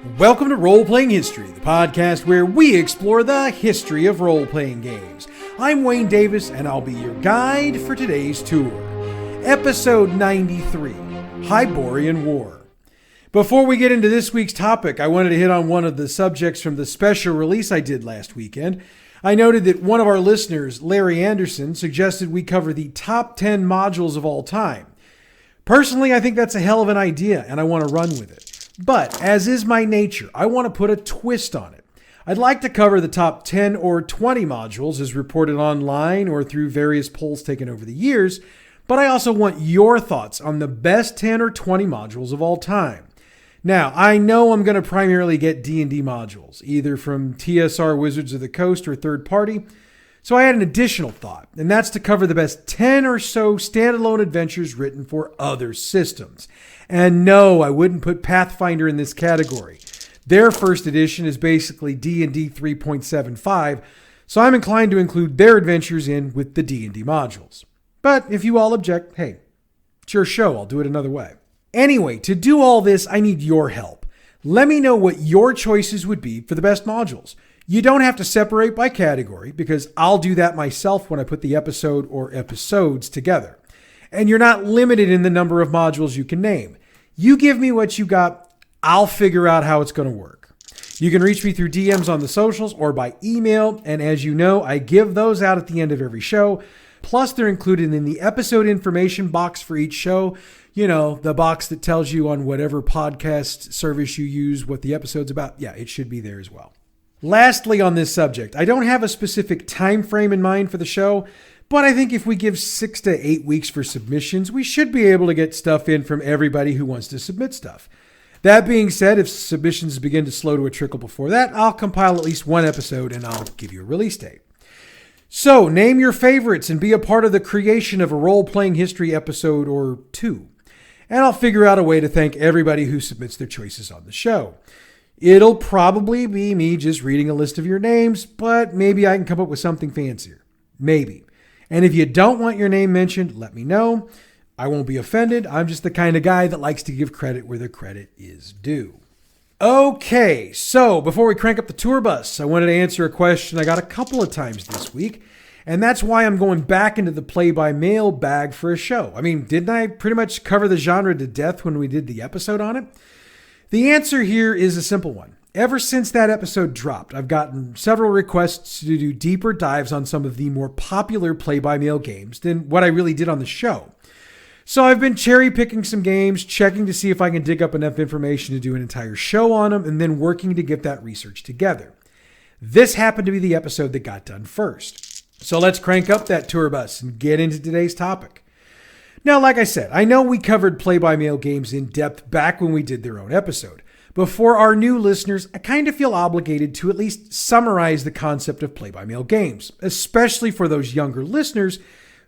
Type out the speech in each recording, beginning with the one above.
Welcome to Roleplaying History, the podcast where we explore the history of role-playing games. I'm Wayne Davis, and I'll be your guide for today's tour. Episode 93, Hyborian War. Before we get into this week's topic, I wanted to hit on one of the subjects from the special release I did last weekend. I noted that one of our listeners, Larry Anderson, suggested we cover the top 10 modules of all time. Personally, I think that's a hell of an idea, and I want to run with it. But, as is my nature, I want to put a twist on it. I'd like to cover the top 10 or 20 modules as reported online or through various polls taken over the years, but I also want your thoughts on the best 10 or 20 modules of all time. Now, I know I'm going to primarily get D&D modules, either from TSR Wizards of the Coast or third party, so I had an additional thought, and that's to cover the best 10 or so standalone adventures written for other systems. And no, I wouldn't put Pathfinder in this category. Their first edition is basically D&D 3.75, so I'm inclined to include their adventures in with the D&D modules. But if you all object, hey, it's your show, I'll do it another way. Anyway, to do all this, I need your help. Let me know what your choices would be for the best modules. You don't have to separate by category, because I'll do that myself when I put the episode or episodes together. And you're not limited in the number of modules you can name. You give me what you got, I'll figure out how it's going to work. You can reach me through DMs on the socials or by email, and as you know, I give those out at the end of every show. Plus, they're included in the episode information box for each show. You know, the box that tells you on whatever podcast service you use what the episode's about. Yeah, it should be there as well. Lastly on this subject, I don't have a specific time frame in mind for the show, but I think if we give 6 to 8 weeks for submissions, we should be able to get stuff in from everybody who wants to submit stuff. That being said, if submissions begin to slow to a trickle before that, I'll compile at least one episode and I'll give you a release date. So, name your favorites and be a part of the creation of a role-playing history episode or two. And I'll figure out a way to thank everybody who submits their choices on the show. It'll probably be me just reading a list of your names, but maybe I can come up with something fancier. Maybe. And if you don't want your name mentioned, let me know. I won't be offended. I'm just the kind of guy that likes to give credit where the credit is due. Okay, so before we crank up the tour bus, I wanted to answer a question I got a couple of times this week, and that's why I'm going back into the play-by-mail bag for a show. I mean, didn't I pretty much cover the genre to death when we did the episode on it? The answer here is a simple one. Ever since that episode dropped, I've gotten several requests to do deeper dives on some of the more popular play-by-mail games than what I really did on the show. So I've been cherry-picking some games, checking to see if I can dig up enough information to do an entire show on them, and then working to get that research together. This happened to be the episode that got done first. So let's crank up that tour bus and get into today's topic. Now, like I said, I know we covered play-by-mail games in depth back when we did their own episode. But for our new listeners, I kind of feel obligated to at least summarize the concept of play-by-mail games, especially for those younger listeners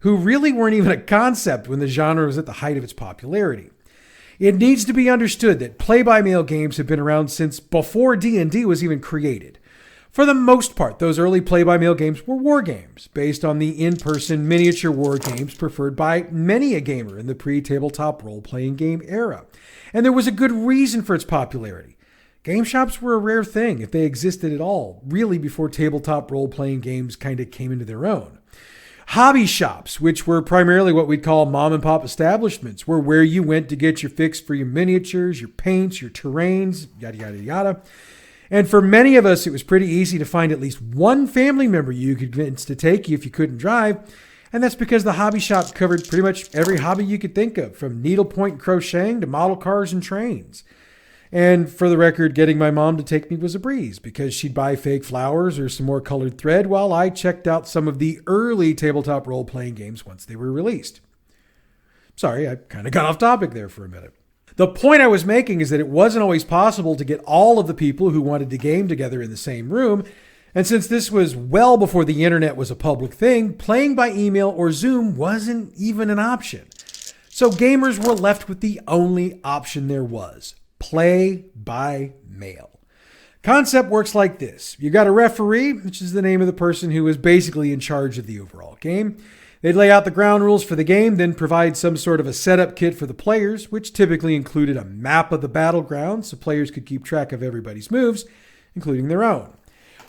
who really weren't even a concept when the genre was at the height of its popularity. It needs to be understood that play-by-mail games have been around since before D&D was even created. For the most part, those early play-by-mail games were war games, based on the in-person miniature war games preferred by many a gamer in the pre-tabletop role-playing game era. And there was a good reason for its popularity. Game shops were a rare thing, if they existed at all, really before tabletop role-playing games kind of came into their own. Hobby shops, which were primarily what we'd call mom-and-pop establishments, were where you went to get your fix for your miniatures, your paints, your terrains, yada, yada, yada. And for many of us, it was pretty easy to find at least one family member you could convince to take you if you couldn't drive. And that's because the hobby shop covered pretty much every hobby you could think of, from needlepoint and crocheting to model cars and trains. And for the record, getting my mom to take me was a breeze because she'd buy fake flowers or some more colored thread while I checked out some of the early tabletop role-playing games once they were released. Sorry, I kind of got off topic there for a minute. The point I was making is that it wasn't always possible to get all of the people who wanted to game together in the same room, and since this was well before the internet was a public thing, playing by email or Zoom wasn't even an option. So gamers were left with the only option there was: play by mail. Concept works like this. You got a referee, which is the name of the person who is basically in charge of the overall game. They'd lay out the ground rules for the game, then provide some sort of a setup kit for the players, which typically included a map of the battleground so players could keep track of everybody's moves, including their own.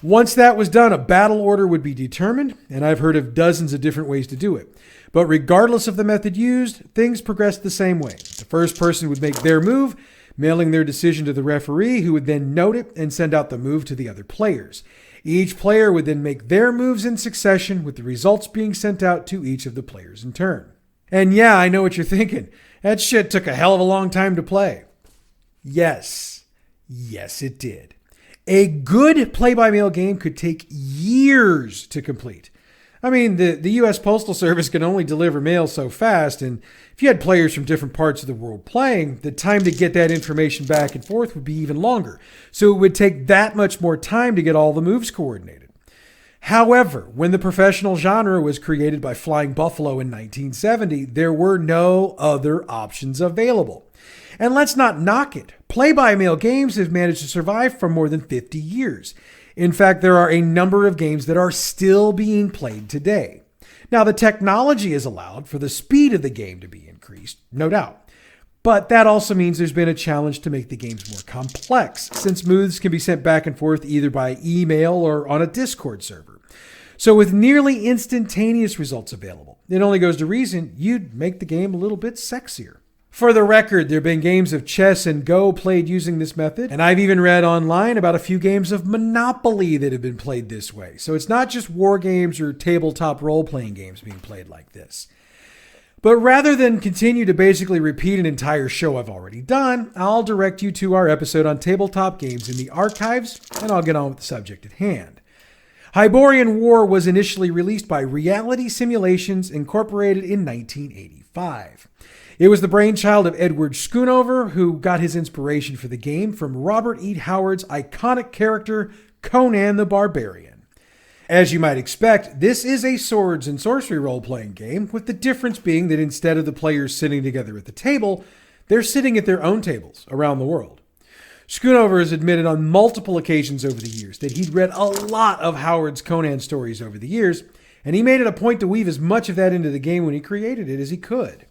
Once that was done, a battle order would be determined, and I've heard of dozens of different ways to do it. But regardless of the method used, things progressed the same way. The first person would make their move, mailing their decision to the referee, who would then note it and send out the move to the other players. Each player would then make their moves in succession, with the results being sent out to each of the players in turn. And yeah, I know what you're thinking. That shit took a hell of a long time to play. Yes, it did. A good play-by-mail game could take years to complete. I mean, the U.S. Postal Service can only deliver mail so fast, and if you had players from different parts of the world playing, the time to get that information back and forth would be even longer. So it would take that much more time to get all the moves coordinated. However, when the professional genre was created by Flying Buffalo in 1970, there were no other options available. And let's not knock it. Play-by-mail games have managed to survive for more than 50 years. In fact, there are a number of games that are still being played today. Now, the technology has allowed for the speed of the game to be increased, no doubt. But that also means there's been a challenge to make the games more complex, since moves can be sent back and forth either by email or on a Discord server. So with nearly instantaneous results available, it only goes to reason you'd make the game a little bit sexier. For the record, there have been games of chess and Go played using this method, and I've even read online about a few games of Monopoly that have been played this way. So it's not just war games or tabletop role-playing games being played like this. But rather than continue to basically repeat an entire show I've already done, I'll direct you to our episode on tabletop games in the archives, and I'll get on with the subject at hand. Hyborian War was initially released by Reality Simulations Incorporated in 1985. It was the brainchild of Edward Schoonover, who got his inspiration for the game from Robert E. Howard's iconic character, Conan the Barbarian. As you might expect, this is a swords and sorcery role-playing game, with the difference being that instead of the players sitting together at the table, they're sitting at their own tables around the world. Schoonover has admitted on multiple occasions over the years that he'd read a lot of Howard's Conan stories over the years, and he made it a point to weave as much of that into the game when he created it as he could.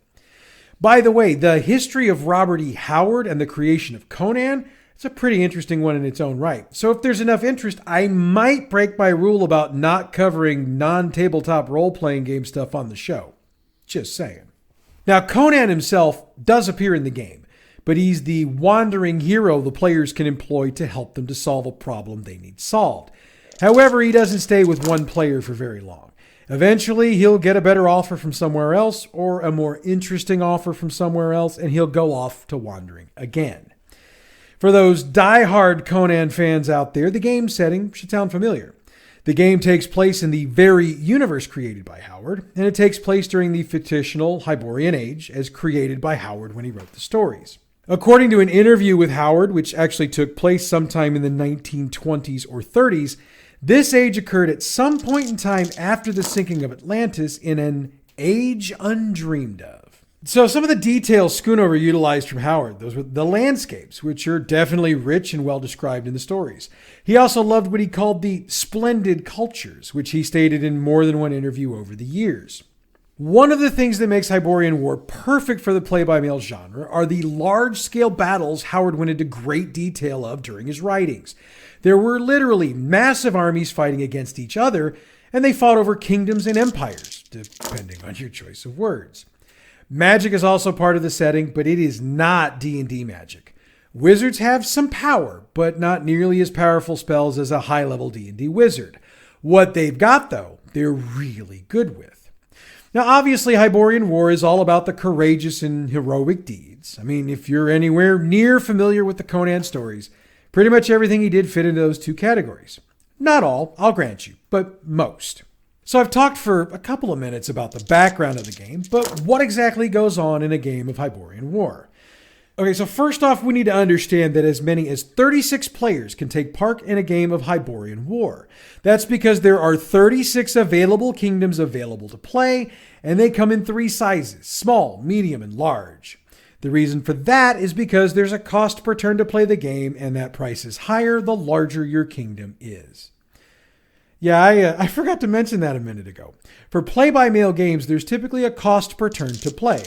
By the way, the history of Robert E. Howard and the creation of Conan, it's a pretty interesting one in its own right. So if there's enough interest, I might break my rule about not covering non-tabletop role-playing game stuff on the show. Just saying. Now, Conan himself does appear in the game, but he's the wandering hero the players can employ to help them to solve a problem they need solved. However, he doesn't stay with one player for very long. Eventually, he'll get a better offer from somewhere else or a more interesting offer from somewhere else, and he'll go off to wandering again. For those die-hard Conan fans out there, the game setting should sound familiar. The game takes place in the very universe created by Howard, and it takes place during the fictional Hyborian Age as created by Howard when he wrote the stories. According to an interview with Howard, which actually took place sometime in the 1920s or 30s, this age occurred at some point in time after the sinking of Atlantis in an age undreamed of. So some of the details Schoonover utilized from Howard, those were the landscapes, which are definitely rich and well described in the stories. He also loved what he called the splendid cultures, which he stated in more than one interview over the years. One of the things that makes Hyborian War perfect for the play-by-mail genre are the large-scale battles Howard went into great detail of during his writings. There were literally massive armies fighting against each other, and they fought over kingdoms and empires, depending on your choice of words. Magic is also part of the setting, but it is not D&D magic. Wizards have some power, but not nearly as powerful spells as a high-level D&D wizard. What they've got, though, they're really good with. Now, obviously, Hyborian War is all about the courageous and heroic deeds. I mean, if you're anywhere near familiar with the Conan stories, pretty much everything he did fit into those two categories. Not all, I'll grant you, but most. So I've talked for a couple of minutes about the background of the game, but what exactly goes on in a game of Hyborian War? Okay, so first off, we need to understand that as many as 36 players can take part in a game of Hyborian War. That's because there are 36 available kingdoms available to play, and they come in 3 sizes: small, medium, and large. The reason for that is because there's a cost per turn to play the game, and that price is higher the larger your kingdom is. Yeah, I forgot to mention that a minute ago. For play-by-mail games, there's typically a cost per turn to play.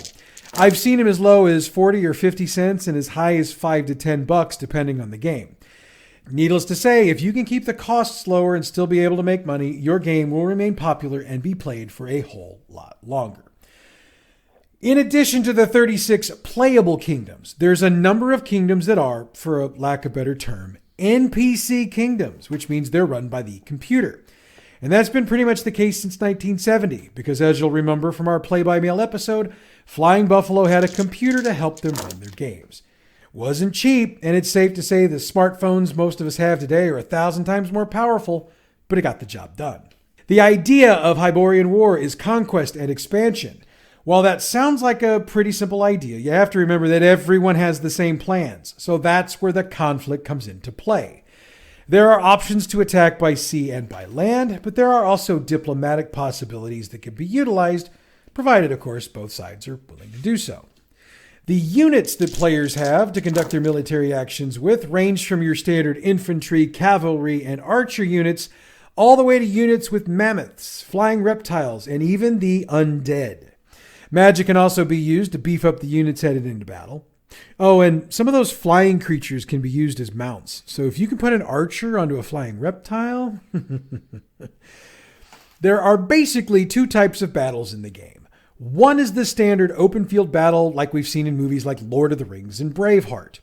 I've seen them as low as 40 or 50 cents and as high as $5 to $10 depending on the game. Needless to say, if you can keep the costs lower and still be able to make money, your game will remain popular and be played for a whole lot longer. In addition to the 36 playable kingdoms, there's a number of kingdoms that are, for a lack of a better term, NPC kingdoms, which means they're run by the computer. And that's been pretty much the case since 1970, because as you'll remember from our play-by-mail episode, Flying Buffalo had a computer to help them run their games. Wasn't cheap, and it's safe to say the smartphones most of us have today are 1,000 times more powerful, but it got the job done. The idea of Hyborian War is conquest and expansion. While that sounds like a pretty simple idea, you have to remember that everyone has the same plans, so that's where the conflict comes into play. There are options to attack by sea and by land, but there are also diplomatic possibilities that can be utilized, provided, of course, both sides are willing to do so. The units that players have to conduct their military actions with range from your standard infantry, cavalry, and archer units, all the way to units with mammoths, flying reptiles, and even the undead. Magic can also be used to beef up the units headed into battle. Oh, and some of those flying creatures can be used as mounts. So if you can put an archer onto a flying reptile... There are basically two types of battles in the game. One is the standard open field battle like we've seen in movies like Lord of the Rings and Braveheart.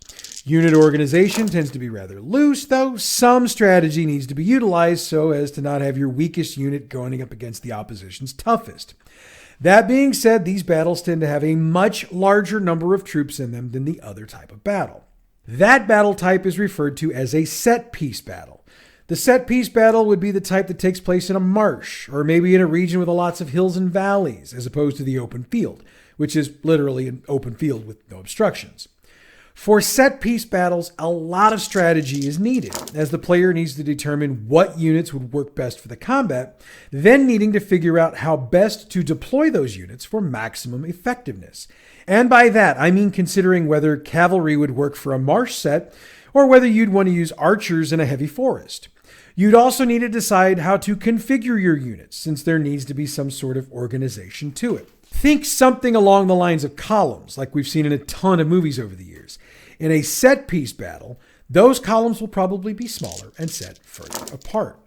Unit organization tends to be rather loose, though some strategy needs to be utilized so as to not have your weakest unit going up against the opposition's toughest. That being said, these battles tend to have a much larger number of troops in them than the other type of battle. That battle type is referred to as a set-piece battle. The set-piece battle would be the type that takes place in a marsh, or maybe in a region with lots of hills and valleys, as opposed to the open field, which is literally an open field with no obstructions. For set-piece battles, a lot of strategy is needed, as the player needs to determine what units would work best for the combat, then needing to figure out how best to deploy those units for maximum effectiveness. And by that, I mean considering whether cavalry would work for a marsh set, or whether you'd want to use archers in a heavy forest. You'd also need to decide how to configure your units, since there needs to be some sort of organization to it. Think something along the lines of columns, like we've seen in a ton of movies over the years. In a set-piece battle, those columns will probably be smaller and set further apart.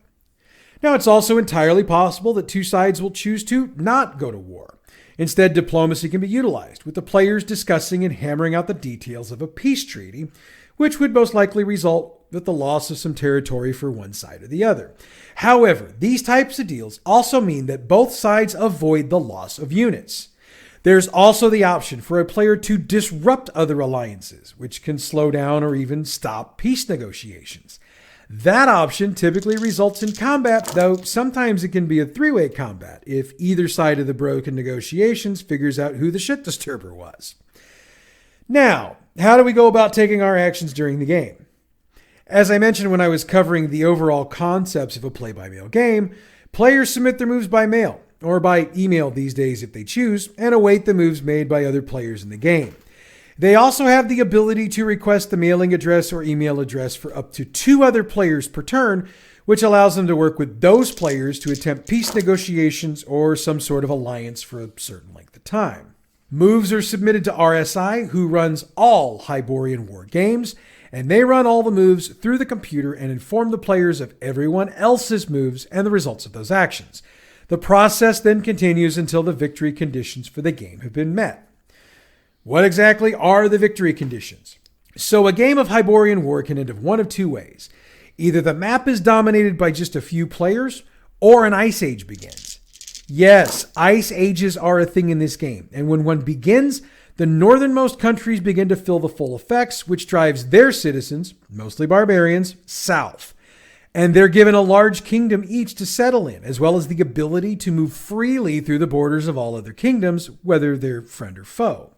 Now, it's also entirely possible that two sides will choose to not go to war. Instead, diplomacy can be utilized, with the players discussing and hammering out the details of a peace treaty, which would most likely result with the loss of some territory for one side or the other. However, these types of deals also mean that both sides avoid the loss of units. There's also the option for a player to disrupt other alliances, which can slow down or even stop peace negotiations. That option typically results in combat, though sometimes it can be a three-way combat if either side of the broken negotiations figures out who the shit disturber was. Now, how do we go about taking our actions during the game? As I mentioned when I was covering the overall concepts of a play-by-mail game, players submit their moves by mail, or by email these days if they choose, and await the moves made by other players in the game. They also have the ability to request the mailing address or email address for up to 2 other players per turn, which allows them to work with those players to attempt peace negotiations or some sort of alliance for a certain length of time. Moves are submitted to RSI, who runs all Hyborian War games, and they run all the moves through the computer and inform the players of everyone else's moves and the results of those actions. The process then continues until the victory conditions for the game have been met. What exactly are the victory conditions? So a game of Hyborian War can end of one of two ways. Either the map is dominated by just a few players, or an ice age begins. Yes, ice ages are a thing in this game, and when one begins, the northernmost countries begin to feel the full effects, which drives their citizens, mostly barbarians, south. And they're given a large kingdom each to settle in, as well as the ability to move freely through the borders of all other kingdoms, whether they're friend or foe.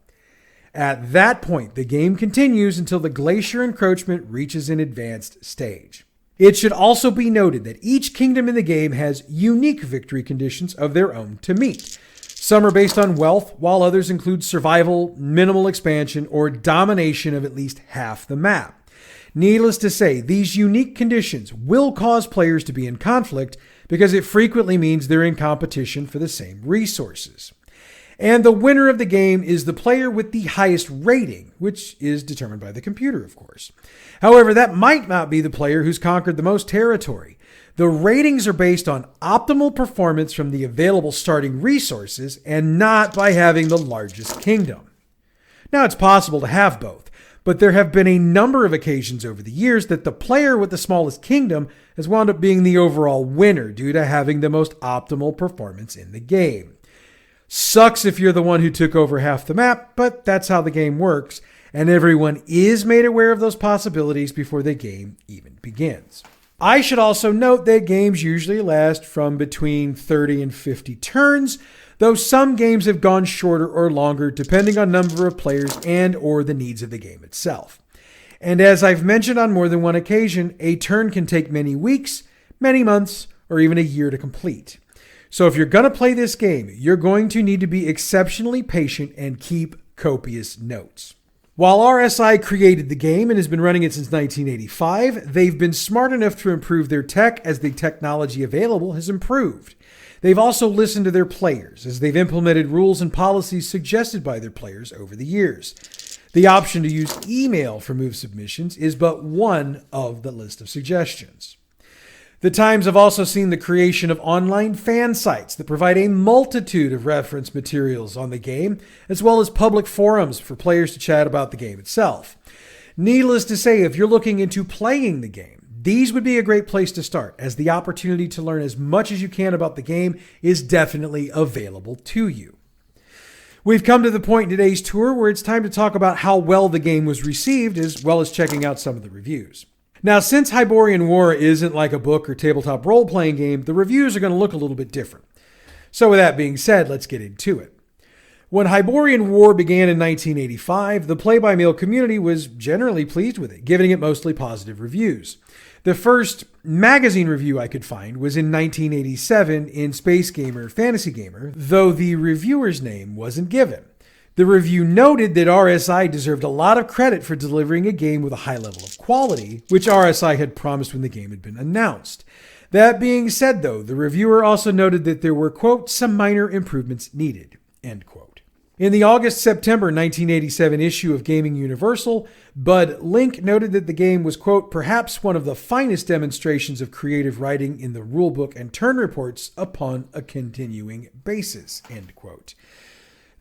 At that point, the game continues until the glacier encroachment reaches an advanced stage. It should also be noted that each kingdom in the game has unique victory conditions of their own to meet. Some are based on wealth, while others include survival, minimal expansion, or domination of at least half the map. Needless to say, these unique conditions will cause players to be in conflict, because it frequently means they're in competition for the same resources. And the winner of the game is the player with the highest rating, which is determined by the computer, of course. However, that might not be the player who's conquered the most territory. The ratings are based on optimal performance from the available starting resources and not by having the largest kingdom. Now, it's possible to have both, but there have been a number of occasions over the years that the player with the smallest kingdom has wound up being the overall winner due to having the most optimal performance in the game. Sucks if you're the one who took over half the map, but that's how the game works, and everyone is made aware of those possibilities before the game even begins. I should also note that games usually last from between 30 and 50 turns, though some games have gone shorter or longer depending on number of players and or the needs of the game itself. And as I've mentioned on more than one occasion, a turn can take many weeks, many months, or even a year to complete. So if you're going to play this game, you're going to need to be exceptionally patient and keep copious notes. While RSI created the game and has been running it since 1985, they've been smart enough to improve their tech as the technology available has improved. They've also listened to their players as they've implemented rules and policies suggested by their players over the years. The option to use email for move submissions is but one of the list of suggestions. The Times have also seen the creation of online fan sites that provide a multitude of reference materials on the game, as well as public forums for players to chat about the game itself. Needless to say, if you're looking into playing the game, these would be a great place to start, as the opportunity to learn as much as you can about the game is definitely available to you. We've come to the point in today's tour where it's time to talk about how well the game was received, as well as checking out some of the reviews. Now, since Hyborian War isn't like a book or tabletop role-playing game, the reviews are going to look a little bit different. So with that being said, let's get into it. When Hyborian War began in 1985, the play-by-mail community was generally pleased with it, giving it mostly positive reviews. The first magazine review I could find was in 1987 in Space Gamer Fantasy Gamer, though the reviewer's name wasn't given. The review noted that RSI deserved a lot of credit for delivering a game with a high level of quality, which RSI had promised when the game had been announced. That being said, though, the reviewer also noted that there were, quote, some minor improvements needed, end quote. In the August-September 1987 issue of Gaming Universal, Bud Link noted that the game was, quote, perhaps one of the finest demonstrations of creative writing in the rulebook and turn reports upon a continuing basis, end quote.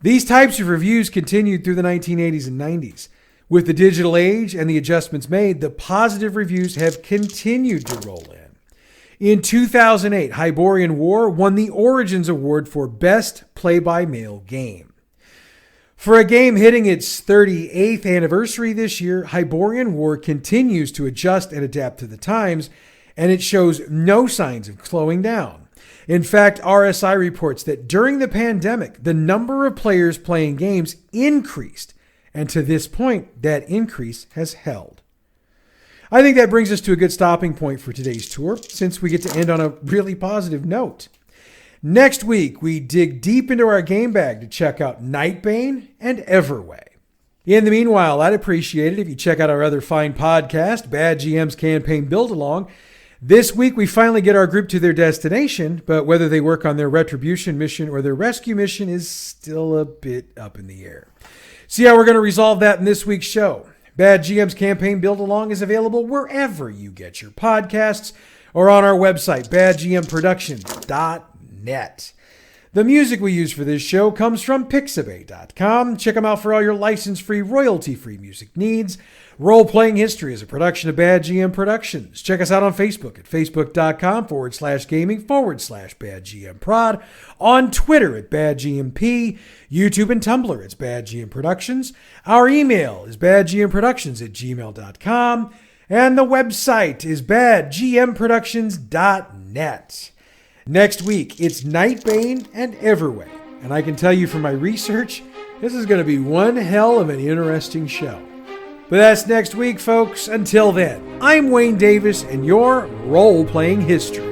These types of reviews continued through the 1980s and 90s. With the digital age and the adjustments made, the positive reviews have continued to roll in. In 2008, Hyborian War won the Origins Award for Best Play-by-Mail Game. For a game hitting its 38th anniversary this year, Hyborian War continues to adjust and adapt to the times, and it shows no signs of slowing down. In fact, RSI reports that during the pandemic, the number of players playing games increased, and to this point, that increase has held. I think that brings us to a good stopping point for today's tour, since we get to end on a really positive note. Next week, we dig deep into our game bag to check out Nightbane and Everway. In the meanwhile, I'd appreciate it if you check out our other fine podcast, Bad GM's Campaign Build-Along. This week, we finally get our group to their destination, but whether they work on their retribution mission or their rescue mission is still a bit up in the air. See how we're going to resolve that in this week's show. Bad GM's Campaign Build-Along is available wherever you get your podcasts or on our website, badgmproductions.net. The music we use for this show comes from Pixabay.com. Check them out for all your license-free, royalty-free music needs. Role-Playing History is a production of Bad GM Productions. Check us out on Facebook at facebook.com/gaming/Bad GM Prod. On Twitter at Bad GMP. YouTube and Tumblr, it's Bad GM Productions. Our email is badgmproductions@gmail.com. And the website is badgmproductions.net. Next week, it's Nightbane and Everway. And I can tell you from my research, this is going to be one hell of an interesting show. But that's next week, folks. Until then, I'm Wayne Davis, and your Role-Playing History.